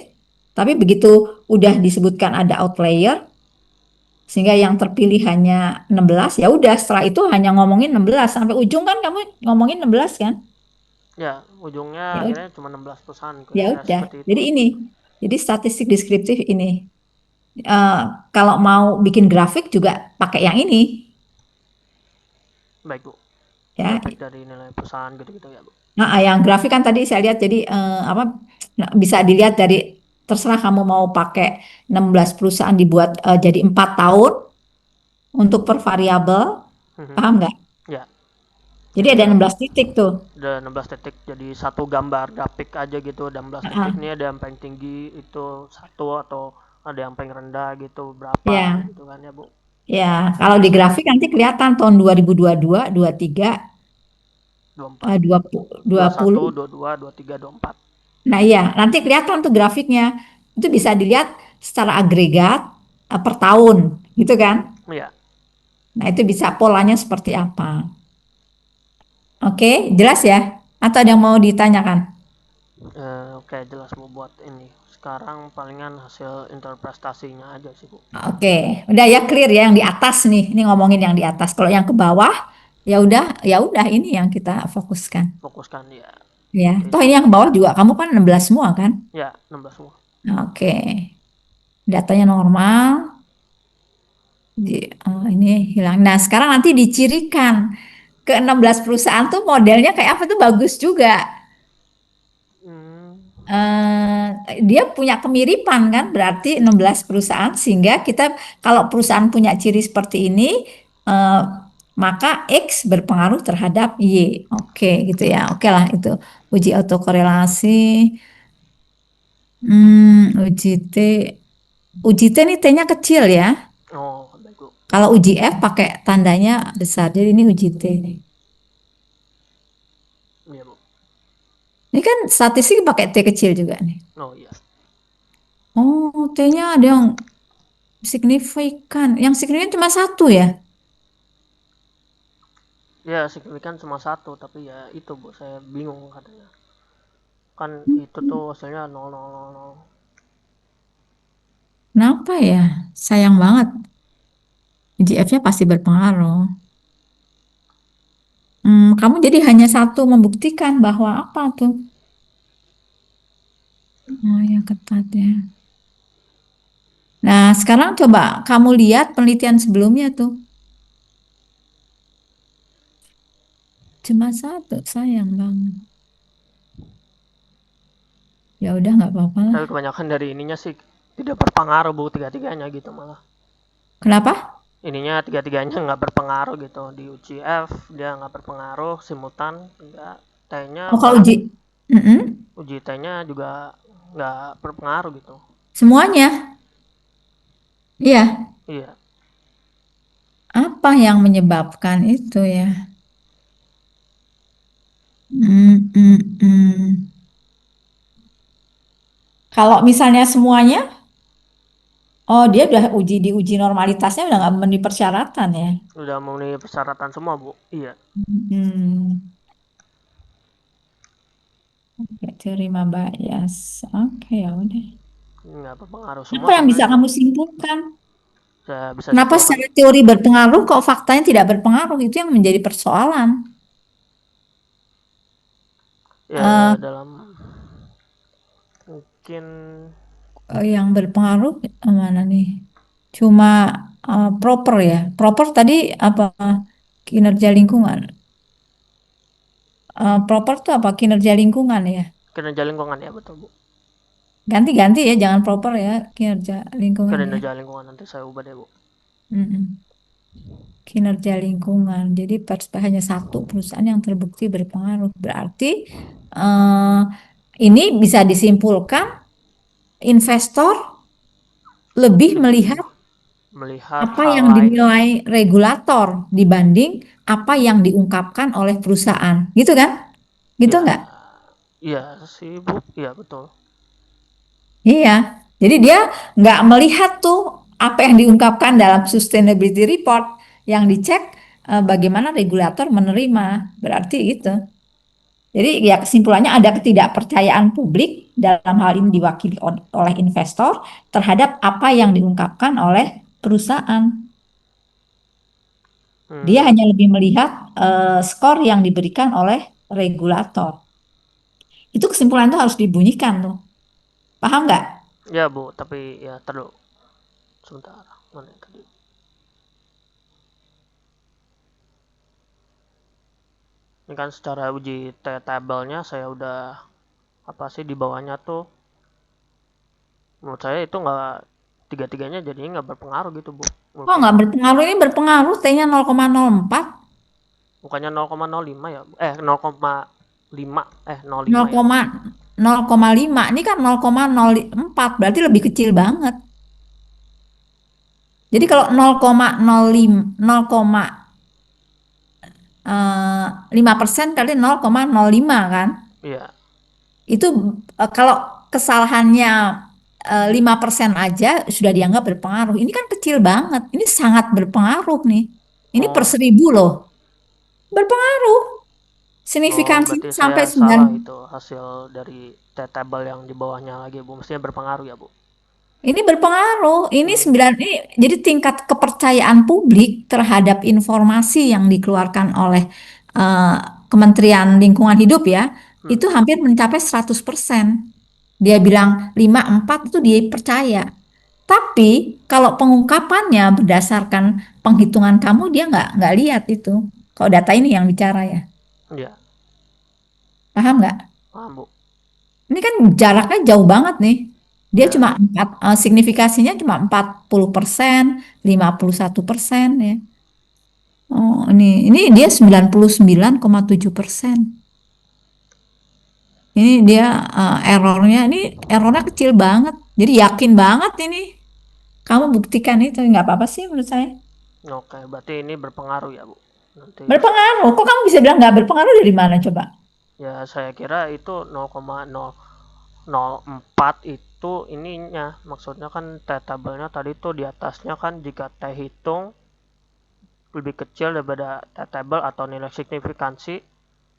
tapi begitu udah disebutkan ada outlier sehingga yang terpilih hanya 16, ya udah setelah itu hanya ngomongin 16 sampai ujung kan kamu ngomongin 16 kan? Ya, ujungnya Ya, akhirnya cuma 16 perusahaan ya kira-kira udah. seperti itu. Jadi ini. Jadi statistik deskriptif ini. Eh, Kalau mau bikin grafik juga pakai yang ini, Baik, Bu. ya. Grafik dari nilai perusahaan gitu-gitu ya, Bu. Nah, yang grafik kan tadi saya lihat jadi apa nah, bisa dilihat dari terserah kamu mau pakai 16 perusahaan dibuat jadi 4 tahun untuk per variabel, Mhm. paham nggak? Ya, Jadi jadi ada 16 titik tuh. ada 16 titik jadi satu gambar grafik aja gitu, ada 16 titik Heeh. nih, ada yang paling tinggi itu satu atau ada yang paling rendah gitu berapa Ya, gitu kan ya, Bu. ya. Kalau di grafik nanti kelihatan tahun 2022, 23, 24, 21, 20. 22, 23, 24. Nah, iya, nanti kelihatan tuh grafiknya. Itu bisa dilihat secara agregat per tahun, gitu kan? Iya. Nah, itu bisa polanya seperti apa. Oke, jelas ya? Atau ada yang mau ditanyakan? Oke, jelas, Bu, buat ini sekarang palingan hasil interpretasinya aja sih, Bu. Oke, udah ya clear ya yang di atas nih. Ini ngomongin yang di atas. Kalau yang ke bawah, ya udah ini yang kita fokuskan. Fokuskan ya Ya, seperti toh itu, ini Bu. yang ke bawah juga kamu kan 16 semua kan? Ya, 16 semua. Oke, datanya normal. Ini hilang. Nah, sekarang nanti dicirikan ke 16 perusahaan tuh modelnya kayak apa tuh bagus juga. Hmm, Dia punya kemiripan kan, berarti 16 perusahaan sehingga kita kalau perusahaan punya ciri seperti ini, eh, maka X berpengaruh terhadap Y. Oke, gitu ya. Oke lah itu uji autokorelasi. Uji T. Uji T ini T-nya kecil ya. oh, baik, Bu. Kalau uji F pakai tandanya besar. Jadi ini uji T. Iya, Bu. Ini kan statistik pakai T kecil juga nih. Oh iya. Oh, T-nya ada yang signifikan. Yang signifikan cuma satu ya. Ya, signifikan cuma satu, tapi ya itu, Bu, saya bingung katanya. Kan itu tuh hasilnya 0,000. Kenapa ya? Sayang banget. GF-nya pasti berpengaruh. Kamu jadi hanya satu membuktikan bahwa apa tuh? Oh ya ketat ya. Nah sekarang coba kamu lihat penelitian sebelumnya tuh. Cuma satu, sayang banget. Ya udah nggak apa-apa lah. Tapi kebanyakan dari ininya sih tidak berpengaruh, Bu, tiga-tiganya gitu malah. Kenapa? Ininya tiga-tiganya nggak berpengaruh gitu. Di UCF dia nggak berpengaruh, simultan enggak. T-nya Oh kalau malah uji, Mm-mm. uji T-nya juga nggak berpengaruh gitu. Semuanya, iya. Iya. Apa yang menyebabkan itu ya? Mm, mm, mm. Kalau misalnya semuanya, Oh, dia udah diuji normalitasnya udah nggak memenuhi persyaratan ya. Udah memenuhi persyaratan semua, Bu. Iya, Hmm, oke, terima bias. Oke, ya udah. nggak berpengaruh semua Apa yang sama bisa itu. kamu simpulkan? Saya bisa Kenapa simpulkan, secara teori berpengaruh kok faktanya tidak berpengaruh? Itu yang menjadi persoalan. ya Eh, dalam mungkin yang berpengaruh mana nih? Cuma proper ya. Proper tadi apa? Kinerja lingkungan. Proper itu apa? Kinerja lingkungan ya. kinerja lingkungan ya, betul, Bu. Ganti-ganti ya, jangan proper ya. Kinerja lingkungan ya. Kinerja lingkungan nanti saya ubah deh, Bu. Mm-mm. Kinerja lingkungan. Jadi hanya satu perusahaan yang terbukti berpengaruh. Berarti eh, ini bisa disimpulkan investor lebih Lebih melihat melihat apa hal yang lain ya. dinilai regulator dibanding apa yang diungkapkan oleh perusahaan. Gitu kan? Gitu Ya, nggak? iya sih, Bu. Iya, betul. Iya. Jadi dia nggak melihat tuh apa yang diungkapkan dalam sustainability report yang dicek bagaimana regulator menerima. Berarti gitu. Jadi ya kesimpulannya ada ketidakpercayaan publik dalam hal ini diwakili oleh investor terhadap apa yang diungkapkan oleh perusahaan. Dia Hmm, hanya lebih melihat skor yang diberikan oleh regulator. Itu kesimpulan itu harus dibunyikan tuh. Paham nggak? ya, Bu, tapi ya terlalu sebentar. Mana yang tadi? Ini kan secara uji tabelnya saya udah apa sih di bawahnya tuh, menurut saya itu nggak, tiga-tiganya jadinya nggak berpengaruh gitu, Bu, menurut Oh saya. nggak berpengaruh, ini berpengaruh, T-nya 0,04, Bukannya 0,05 ya, 0,5, 0,5 ya, Bu. 0,0,5. Ini kan 0,04, berarti lebih kecil banget. Jadi kalau Hmm, 0,05, 5% kali 0,05 kan? iya. Itu kalau kesalahannya 5% aja sudah dianggap berpengaruh. Ini kan kecil banget. Ini sangat berpengaruh nih. Ini per Oh, 1.000 loh. Berpengaruh. oh, Signifikansinya berarti saya sampai 9. salah itu hasil dari table yang di bawahnya lagi, Bu. Mestinya berpengaruh ya, Bu. Ini berpengaruh. Ini Hmm, 9 ini jadi tingkat kepercayaan publik terhadap informasi yang dikeluarkan oleh eh, Kementerian Lingkungan Hidup ya, hmm. itu hampir mencapai 100%. Dia bilang 5,4 itu dia percaya. Tapi kalau pengungkapannya berdasarkan penghitungan kamu dia nggak lihat itu. Kalau data ini yang bicara ya, Iya, paham nggak? paham, Bu. Ini kan jaraknya jauh banget nih. Dia cuma Ya, signifikasinya cuma 40%, 51% ya. Oh, ini dia 99,7%. Ini dia errornya kecil banget. Jadi yakin banget ini. Kamu buktikan itu nggak apa-apa sih menurut saya. oke. Berarti ini berpengaruh ya, Bu. Nanti Berpengaruh. Kok kamu bisa bilang nggak berpengaruh dari mana coba? ya saya kira itu 0,004 itu ininya. Maksudnya kan tabelnya tadi tuh di atasnya kan jika T hitung lebih kecil daripada table atau nilai signifikansi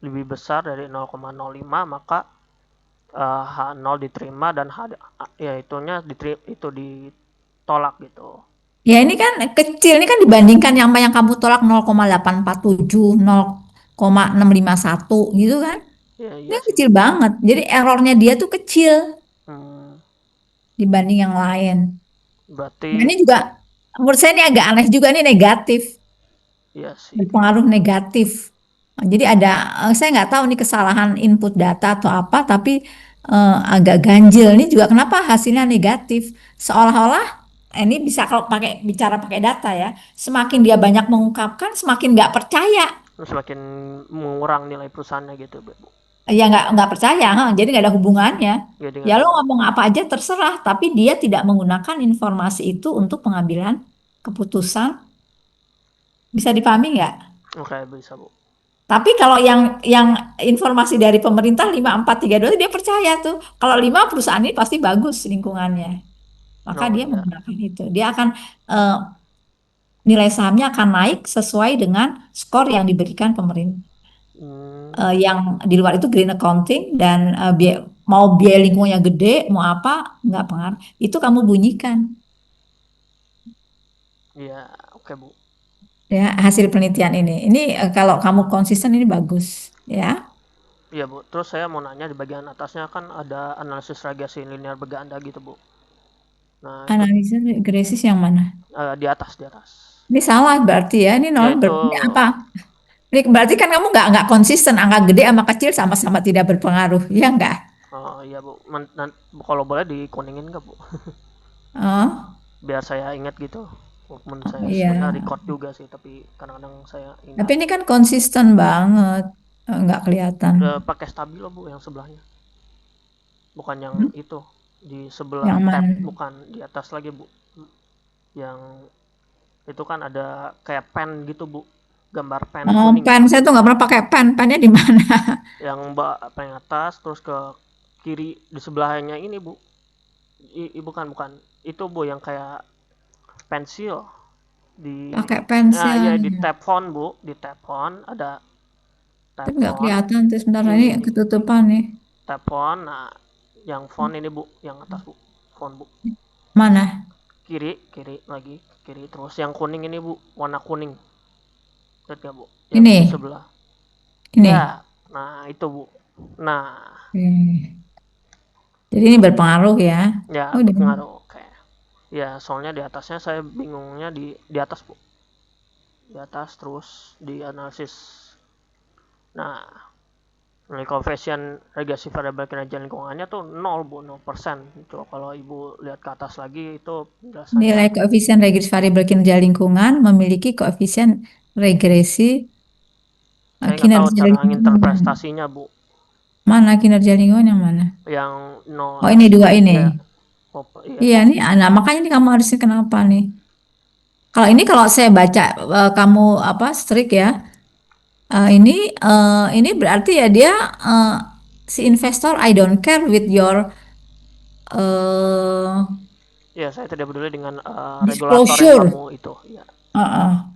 lebih besar dari 0,05, maka H0 diterima dan ya itunya itu ditolak gitu. Ya ini kan kecil, ini kan dibandingkan yang kamu tolak 0,847, 0,651 gitu kan. Ya Ini iya kan sih, kecil Bu. banget. Jadi errornya dia tuh kecil Hmm, dibanding yang lain. Nah, berarti ini juga menurut saya ini agak aneh juga nih negatif, iya sih. berpengaruh negatif. Nah, jadi saya nggak tahu nih kesalahan input data atau apa, tapi agak ganjil. Ini juga kenapa hasilnya negatif? Seolah-olah ini bisa kalau bicara pakai data ya, semakin dia banyak mengungkapkan, semakin nggak percaya. Semakin mengurang nilai perusahaannya gitu, Bu. Ya nggak percaya, ha. Jadi nggak ada hubungannya. Jadi Ya nggak ada lo hubungan. ngomong apa aja terserah, tapi dia tidak menggunakan informasi itu untuk pengambilan keputusan. Bisa dipahami nggak? Oke, bisa, Bu. Tapi kalau yang informasi dari pemerintah 5, 4, 3, 2 dia percaya tuh. Kalau 5 perusahaan ini pasti bagus lingkungannya. maka Oh dia iya. menggunakan itu. Dia akan eh, nilai sahamnya akan naik sesuai dengan skor yang diberikan pemerintah. Hmm, Yang di luar itu green accounting dan mau biaya lingkungannya gede, mau apa, nggak pengaruh. Itu kamu bunyikan iya, oke Bu. ya hasil penelitian ini. Ini kalau kamu konsisten ini bagus ya. Iya Bu, terus saya mau nanya di bagian atasnya kan ada analisis regresi linear berganda gitu Bu. Nah itu Analisa regresis yang mana? di atas di atas. Ini salah berarti ya. Ini nol Yaitu berarti apa? Ini berarti kan kamu nggak konsisten. Angka gede sama kecil sama-sama tidak berpengaruh. Ya nggak? iya Bu, kalau boleh dikuningin nggak Bu? Oh, Biar saya ingat gitu. Walaupun oh saya iya. sebenarnya record juga sih, tapi kadang-kadang saya Tapi ingat. ini kan konsisten banget. Nggak kelihatan. Pakai stabilo Bu yang sebelahnya, bukan yang Hmm? itu di sebelah Yang tab, mana? bukan di atas lagi Bu. Yang itu kan ada kayak pen gitu Bu, gambar pen Oh, kuning. pen. Saya tuh nggak pernah pakai pen. Pennya di mana? Yang paling atas terus ke kiri di sebelahnya ini Bu. Bukan itu Bu yang kayak pensil di Pakai nah pensil. ya di tab font Bu, di tab font ada tab Tapi nggak font kelihatan tuh sebentar ini ini ketutupan nih. tab font. Nah yang font ini Bu, yang atas Bu, font Bu, Mana? kiri kiri lagi, kiri terus yang kuning ini Bu, warna kuning, lihat gak Bu, yang di Ini, sebelah. ini. Ya, nah itu Bu. Nah, Hmm. Jadi ini berpengaruh ya. ya Oh, di berpengaruh kayak. Ya, soalnya di atasnya saya bingungnya di atas, Bu. Di atas terus di analisis. Nah, nilai koefisien regresi variabel kinerja lingkungannya tuh nol Bu, 0%. Coba kalau Ibu lihat ke atas lagi itu penjelasannya. nilai koefisien regresi variabel kinerja lingkungan memiliki koefisien regresi Saya nggak tahu kinerja cara lingkungan. interpretasinya Bu. Mana kinerja lingkungan yang mana? Yang nol, Oh, ini dua ini. ya, oh, iya Iya Bu. nih, nah makanya ini kamu harusnya kenapa nih? Kalau ini kalau saya baca kamu apa strict ya, ini berarti ya dia eh, si investor I don't care with your uh, Ya, saya tidak peduli dengan regulator yang disclosure kamu itu. Ya,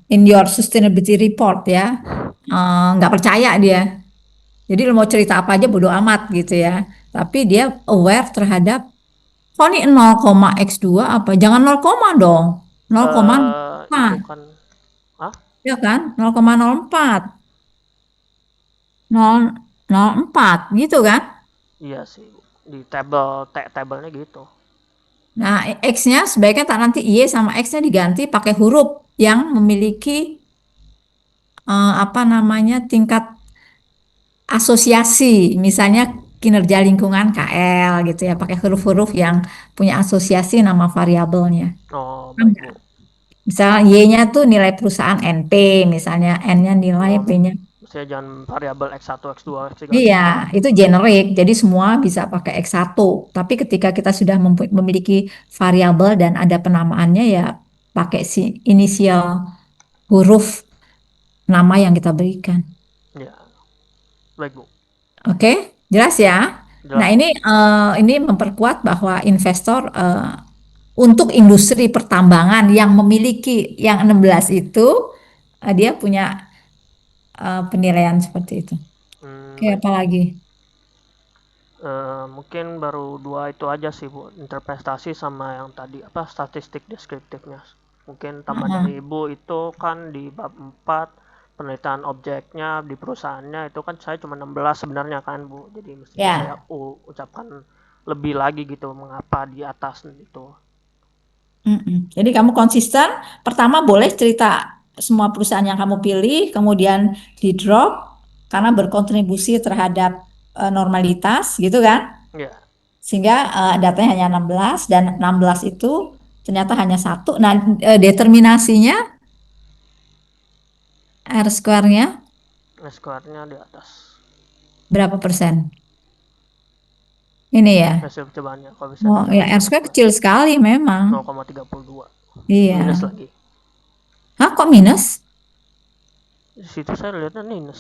in your sustainability report ya. Nggak percaya dia. Jadi lo mau cerita apa aja bodo amat gitu ya. Tapi dia aware terhadap, oh ini 0, x 2 apa? Jangan 0, dong. 0,4. itu kan, ah, Ya kan? 0,04. 0,04 gitu kan? iya sih Bu. Di tabel, tabelnya gitu. Nah, X-nya sebaiknya tak nanti Y sama X-nya diganti pakai huruf yang memiliki apa namanya tingkat asosiasi, misalnya kinerja lingkungan KL gitu ya, pakai huruf-huruf yang punya asosiasi nama variabelnya. Oh, Paham baik nggak? Bu. Misalnya Y-nya tuh nilai perusahaan NP, misalnya N-nya nilai, Oh, P-nya. saya jangan variabel X1, X2, X3 Iya, gitu. itu generik, jadi semua bisa pakai X1. Tapi ketika kita sudah memiliki variabel dan ada penamaannya ya pakai si inisial huruf nama yang kita berikan. Ya, baik Bu. Oke, jelas ya. Nah, Jelas Bu. ini memperkuat bahwa investor untuk industri pertambangan yang memiliki yang 16 itu dia punya penilaian seperti itu. Oke, Baik apa Bu. lagi? Mungkin baru dua itu aja sih Bu, interpretasi sama yang tadi apa statistik deskriptifnya. Mungkin tambah dari Heeh. Ibu itu kan di bab 4 penelitian objeknya di perusahaannya itu kan saya cuma 16 sebenarnya kan Bu. Jadi mestinya saya Ya. ucapkan lebih lagi gitu mengapa di atas itu. Mm-mm. Jadi kamu konsisten. Pertama boleh cerita semua perusahaan yang kamu pilih, kemudian di drop karena berkontribusi terhadap normalitas, gitu kan? Ya, Sehingga datanya hanya 16 dan 16 itu ternyata hanya satu. Nah, determinasinya R square-nya square-nya di atas. berapa persen? Ini ya. Hasil percobaannya koefisien Oh, ya R regresi square kecil sekali memang. 0,32. Minus Iya. lagi. Hah, kok minus? Di situ saya lihatnya minus.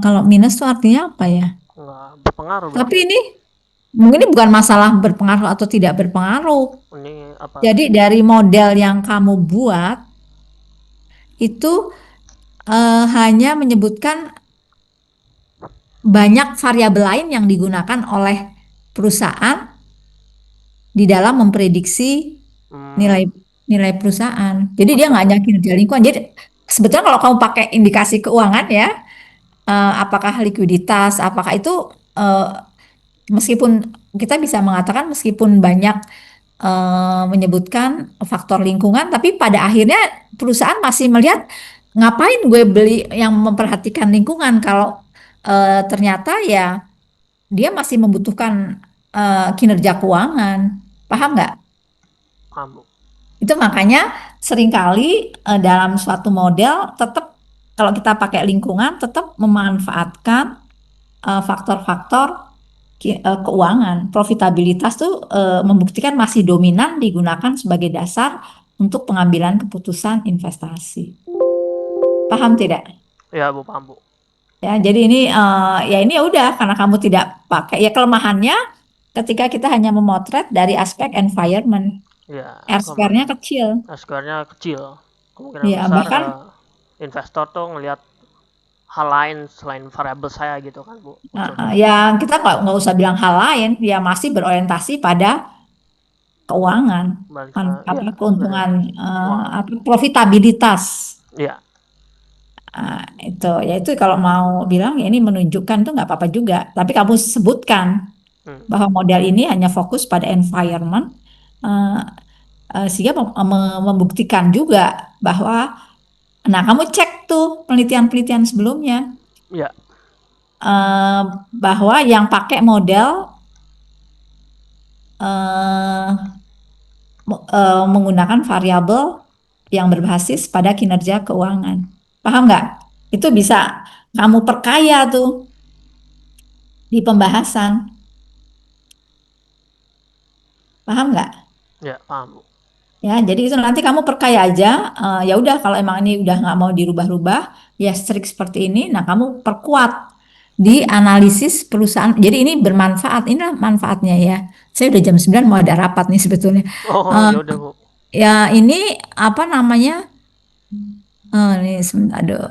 Kalau minus tuh artinya apa ya? Nggak berpengaruh Tapi berarti. ini mungkin ini bukan masalah berpengaruh atau tidak berpengaruh. Ini apa? Jadi dari model yang kamu buat itu hanya menyebutkan banyak variabel lain yang digunakan oleh perusahaan di dalam memprediksi Hmm, nilai nilai perusahaan. Jadi dia oke nggak oke. hanya kinerja lingkungan. Jadi sebetulnya kalau kamu pakai indikasi keuangan ya, apakah likuiditas, apakah itu eh, meskipun kita bisa mengatakan meskipun banyak menyebutkan faktor lingkungan, tapi pada akhirnya perusahaan masih melihat ngapain gue beli yang memperhatikan lingkungan kalau ternyata ya dia masih membutuhkan kinerja keuangan. Paham nggak? Paham Bu. Itu makanya seringkali dalam suatu model tetap kalau kita pakai lingkungan tetap memanfaatkan faktor-faktor keuangan. Profitabilitas tuh membuktikan masih dominan digunakan sebagai dasar untuk pengambilan keputusan investasi. Paham tidak? Ya Bu, paham Bu. Ya, jadi ini ya ini ya udah karena kamu tidak pakai ya kelemahannya ketika kita hanya memotret dari aspek environment, Ya, R-square-nya kecil. SQR-nya kecil. Kemungkinan Ya, besar bahkan investor tuh ngelihat hal lain selain variabel saya gitu kan Bu, munculnya. ya kita nggak usah bilang hal lain, ya masih berorientasi pada keuangan, Balik ke apa ya keuntungan, berorientasi keuangan. apa profitabilitas. Iya. Itu ya itu kalau mau bilang ya ini menunjukkan tuh nggak apa-apa juga. Tapi kamu sebutkan Hmm. bahwa model ini hanya fokus pada environment, eh, sehingga membuktikan juga bahwa, nah kamu cek tuh penelitian-penelitian sebelumnya Iya. eh, bahwa yang pakai model eh, menggunakan variabel yang berbasis pada kinerja keuangan. Paham nggak? Itu bisa kamu perkaya tuh di pembahasan. Paham nggak? Ya, paham Bu. Ya, jadi itu nanti kamu perkaya aja. Ya udah kalau emang ini udah nggak mau dirubah-rubah, ya strict seperti ini. Nah, kamu perkuat di analisis perusahaan. Jadi ini bermanfaat. Inilah manfaatnya ya. Saya udah jam 9 mau ada rapat nih sebetulnya. Oh, Eh, ya udah Bu. ya ini apa namanya? Ini sebentar, aduh.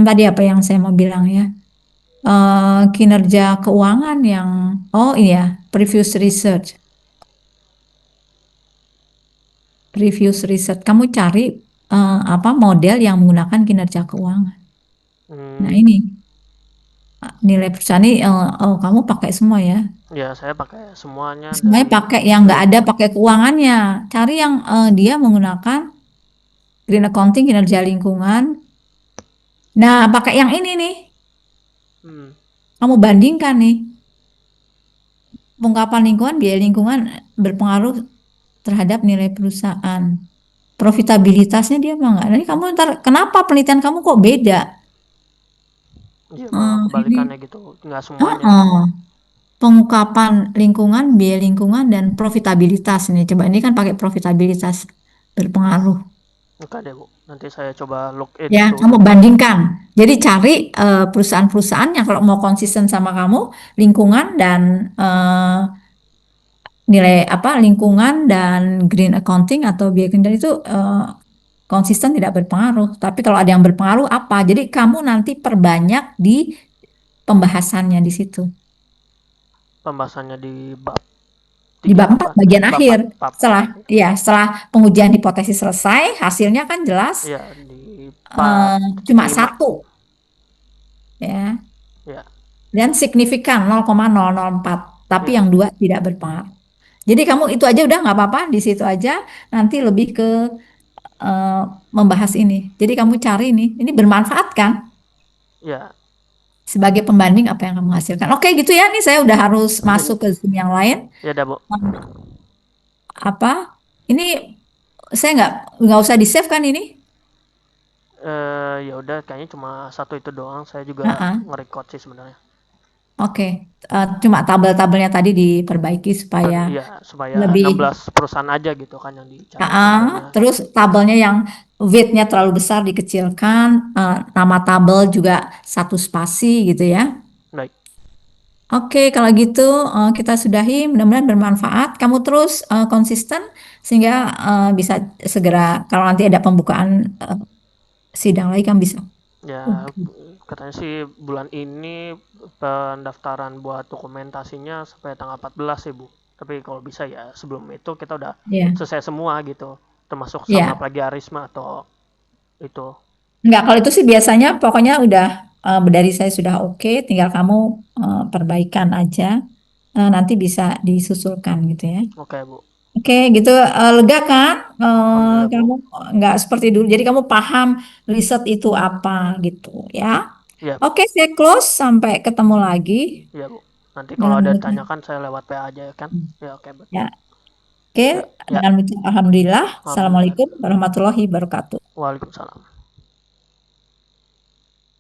Tadi apa yang saya mau bilang ya? Kinerja keuangan yang, oh iya, previous research. Previous research. Kamu cari apa model yang menggunakan kinerja keuangan. Nah Hmm, ini nilai perusahaan ini kamu pakai semua ya. ya saya pakai semuanya Semuanya dari pakai yang nggak ada lingkungan. pakai keuangannya. Cari yang dia menggunakan green accounting kinerja lingkungan. Nah pakai yang ini nih. Hmm. Kamu bandingkan nih. Pengungkapan lingkungan, biaya lingkungan berpengaruh terhadap nilai perusahaan. Profitabilitasnya dia mah nggak. Nanti kamu ntar kenapa penelitian kamu kok beda? Iya, malah Ini kebalikannya gitu. Nggak semuanya. Heeh. Pengungkapan lingkungan, biaya lingkungan, dan profitabilitas ini. Coba ini kan pakai profitabilitas berpengaruh. Oke deh Bu. Nanti saya coba look Ya, into kamu itu. bandingkan. Jadi cari perusahaan-perusahaan yang kalau mau konsisten sama kamu, lingkungan dan nilai apa lingkungan dan green accounting atau biaya kendali itu konsisten tidak berpengaruh. Tapi kalau ada yang berpengaruh apa? Jadi kamu nanti perbanyak di pembahasannya di situ. Pembahasannya di bab Di 3 bab 4 apa? bagian Bab akhir. 4, bab 4 Setelah ya. ya setelah pengujian hipotesis selesai, hasilnya kan jelas Iya, di bab cuma 5. satu ya Ya, dan signifikan 0,004, tapi ya, yang dua tidak berpengaruh. Jadi kamu itu aja udah nggak apa-apa di situ aja. Nanti lebih ke eh, membahas ini. Jadi kamu cari ini bermanfaat kan ya. sebagai pembanding apa yang kamu hasilkan. Oke gitu ya. Nih saya udah harus masuk ke Zoom yang lain. Ya udah Bu. Apa? Ini saya nggak usah di save kan ini? Ya udah kayaknya cuma satu itu doang. Saya juga Heeh. nge-record sih sebenarnya. Oke, cuma tabel-tabelnya tadi diperbaiki supaya Iya, supaya lebih, 16 perusahaan aja gitu kan yang dicari tabelnya. terus tabelnya yang weight-nya terlalu besar dikecilkan, nama tabel juga satu spasi gitu ya. Baik. Oke, kalau gitu kita sudahi. Mudah-mudahan bermanfaat. Kamu terus konsisten sehingga bisa segera kalau nanti ada pembukaan eh, sidang lagi kan bisa. Ya, Oke. katanya sih bulan ini pendaftaran buat dokumentasinya sampai tanggal 14 sih, Bu. Tapi kalau bisa ya sebelum itu kita udah Ya, selesai semua gitu. Termasuk sama ya. plagiarisme atau itu. Enggak, kalau itu sih biasanya pokoknya udah dari saya sudah oke, tinggal kamu perbaikan aja. Nanti bisa disusulkan gitu ya. Oke, Bu. Oke, gitu lega kan? Alhamdulillah, Bu. Kamu nggak seperti dulu. Jadi kamu paham riset itu apa gitu ya. Iya, Bu. Oke, saya close sampai ketemu lagi Iya, Bu. Nanti kalau dengan ada mengucap ditanyakan saya lewat PA aja ya kan? Ya, oke, Bu. ya. Oke, Ya, ya. dengan mengucap alhamdulillah. Alhamdulillah. Assalamualaikum warahmatullahi wabarakatuh. Waalaikumsalam.